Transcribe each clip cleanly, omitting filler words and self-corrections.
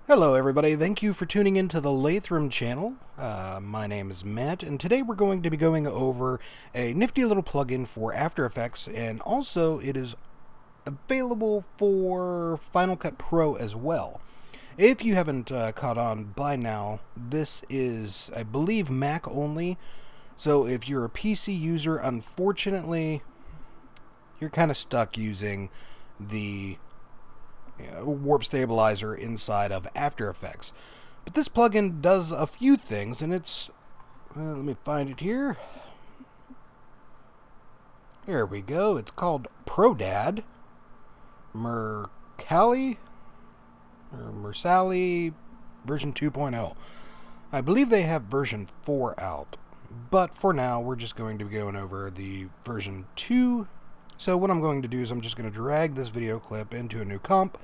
Hello everybody, thank you for tuning into the Laythrom channel. My name is Matt, and today we're going to be going over a nifty little plugin for After Effects, and also it is available for Final Cut Pro as well. If you haven't caught on by now, this is, I believe, Mac only, so if you're a PC user, unfortunately, you're kind of stuck using the warp stabilizer inside of After Effects. But this plugin does a few things, and it's let me find it here. There we go. It's called proDad Marcalli or Mercalli version 2.0. I believe they have version 4 out, but for now we're just going to be going over the version 2. So what I'm going to do is I'm just going to drag this video clip into a new comp,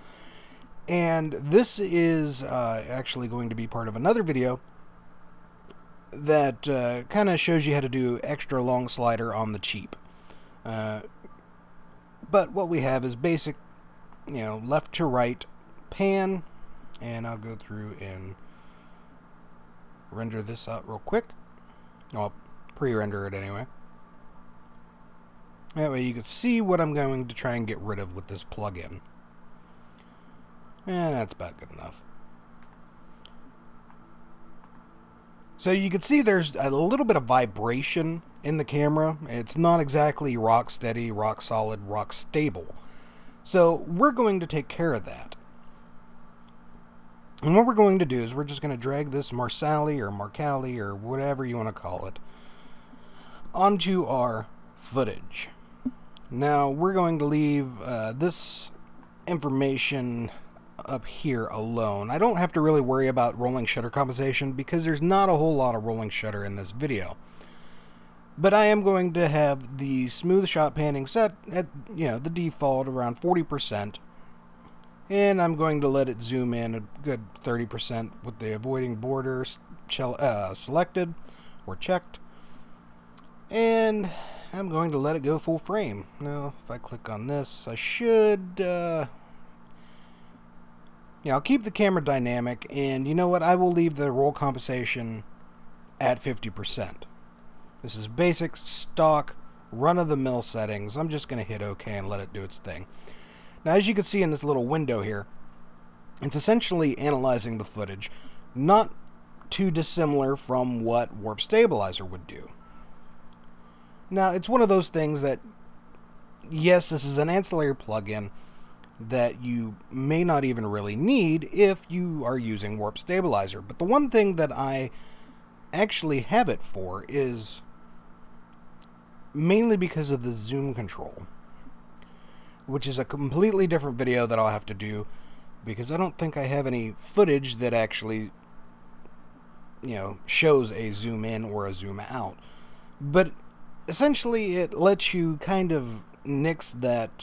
and this is actually going to be part of another video that kind of shows you how to do extra long slider on the cheap. But what we have is basic, left to right pan, and I'll go through and render this out real quick. I'll pre-render it anyway. That way you can see what I'm going to try and get rid of with this plugin. And that's about good enough. So you can see there's a little bit of vibration in the camera. It's not exactly rock steady, rock solid, rock stable. So we're going to take care of that. And what we're going to do is we're just going to drag this Mercalli or Marcalli or whatever you want to call it onto our footage. Now we're going to leave this information up here alone. I don't have to really worry about rolling shutter compensation because there's not a whole lot of rolling shutter in this video. But I am going to have the smooth shot panning set at the default around 40%, and I'm going to let it zoom in a good 30% with the avoiding borders selected or checked, and I'm going to let it go full frame. Now, if I click on this, I should, I'll keep the camera dynamic, and you know what? I will leave the roll compensation at 50%. This is basic, stock, run-of-the-mill settings. I'm just going to hit OK and let it do its thing. Now, as you can see in this little window here, it's essentially analyzing the footage, not too dissimilar from what Warp Stabilizer would do. Now, it's one of those things that, yes, this is an ancillary plugin that you may not even really need if you are using Warp Stabilizer. But the one thing that I actually have it for is mainly because of the zoom control, which is a completely different video that I'll have to do because I don't think I have any footage that actually, shows a zoom in or a zoom out. But essentially, it lets you kind of nix that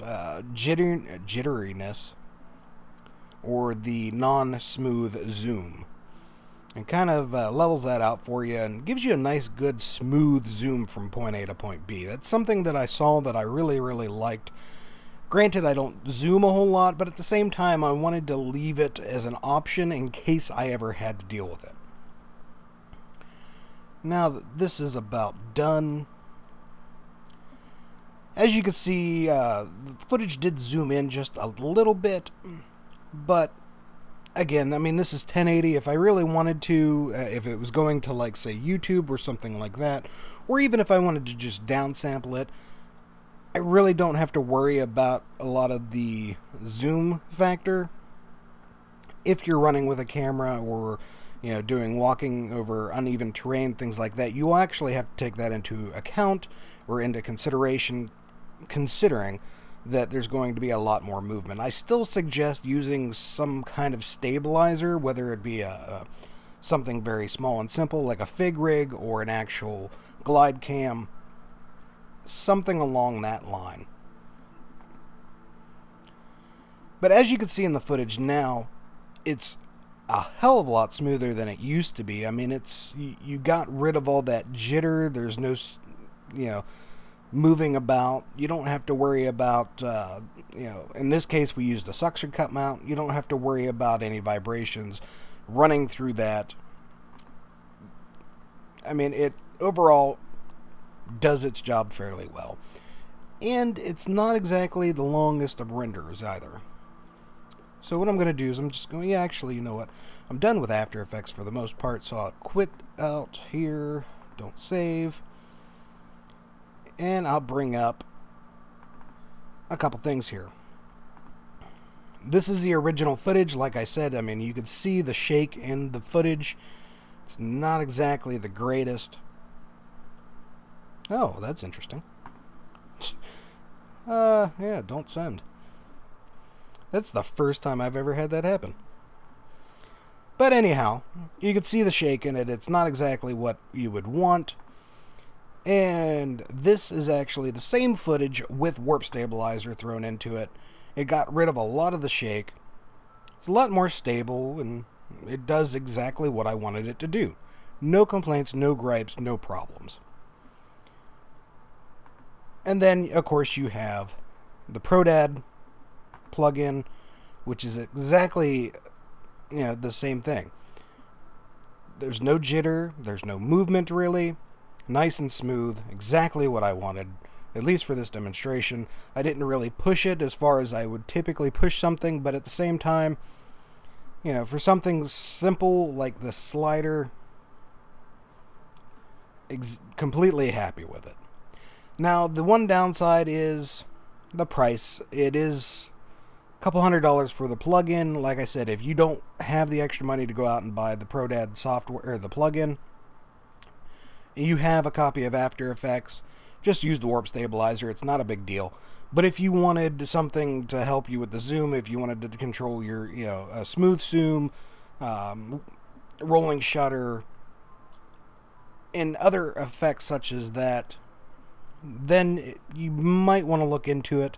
jitteriness or the non-smooth zoom, and kind of levels that out for you and gives you a nice, good, smooth zoom from point A to point B. That's something that I saw that I really, really liked. Granted, I don't zoom a whole lot, but at the same time, I wanted to leave it as an option in case I ever had to deal with it. Now that this is about done, as you can see, the footage did zoom in just a little bit, but again, I mean, this is 1080. If I really wanted to, if it was going to, like, say, YouTube or something like that, or even if I wanted to just downsample it, I really don't have to worry about a lot of the zoom factor. If you're running with a camera or doing walking over uneven terrain, things like that, you will actually have to take that into account or into consideration, considering that there's going to be a lot more movement. I still suggest using some kind of stabilizer, whether it be something very small and simple like a fig rig or an actual glide cam, something along that line. But as you can see in the footage now, it's a hell of a lot smoother than it used to be. I mean, you got rid of all that jitter. There's no, moving about. You don't have to worry about, in this case we used a suction cup mount. You don't have to worry about any vibrations running through that. I mean, it overall does its job fairly well. And it's not exactly the longest of renders either. So what I'm going to do is I'm just going, actually, you know what? I'm done with After Effects for the most part, so I'll quit out here, don't save, and I'll bring up a couple things here. This is the original footage, like I said. I mean, you can see the shake in the footage. It's not exactly the greatest. Oh, that's interesting. Yeah, don't send. That's the first time I've ever had that happen. But anyhow, you can see the shake in it. It's not exactly what you would want. And this is actually the same footage with warp stabilizer thrown into it. It got rid of a lot of the shake. It's a lot more stable, and it does exactly what I wanted it to do. No complaints, no gripes, no problems. And then, of course, you have the proDad plugin, which is exactly, the same thing. There's no jitter, there's no movement really, nice and smooth, exactly what I wanted, at least for this demonstration. I didn't really push it as far as I would typically push something, but at the same time, for something simple like the slider, completely happy with it. Now, the one downside is the price. It is a couple $100 for the plugin. Like I said, if you don't have the extra money to go out and buy the proDad software or the plugin, you have a copy of After Effects, just use the warp stabilizer. It's not a big deal. But if you wanted something to help you with the zoom, if you wanted to control your, a smooth zoom, rolling shutter, and other effects such as that, then you might want to look into it.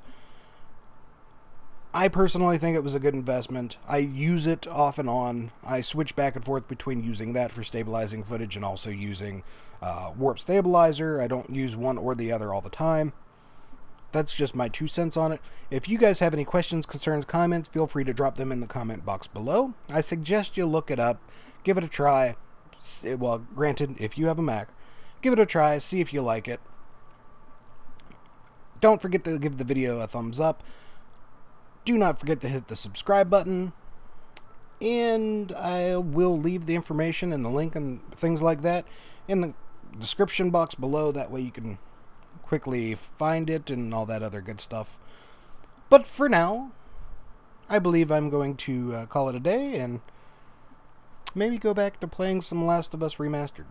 I personally think it was a good investment. I use it off and on. I switch back and forth between using that for stabilizing footage and also using warp stabilizer. I don't use one or the other all the time. That's just my 2 cents on it. If you guys have any questions, concerns, comments, feel free to drop them in the comment box below. I suggest you look it up, give it a try. Well, granted, if you have a Mac, give it a try, see if you like it. Don't forget to give the video a thumbs up. Do not forget to hit the subscribe button. And I will leave the information and the link and things like that in the description box below. That way you can quickly find it and all that other good stuff. But for now, I believe I'm going to call it a day and maybe go back to playing some Last of Us Remastered.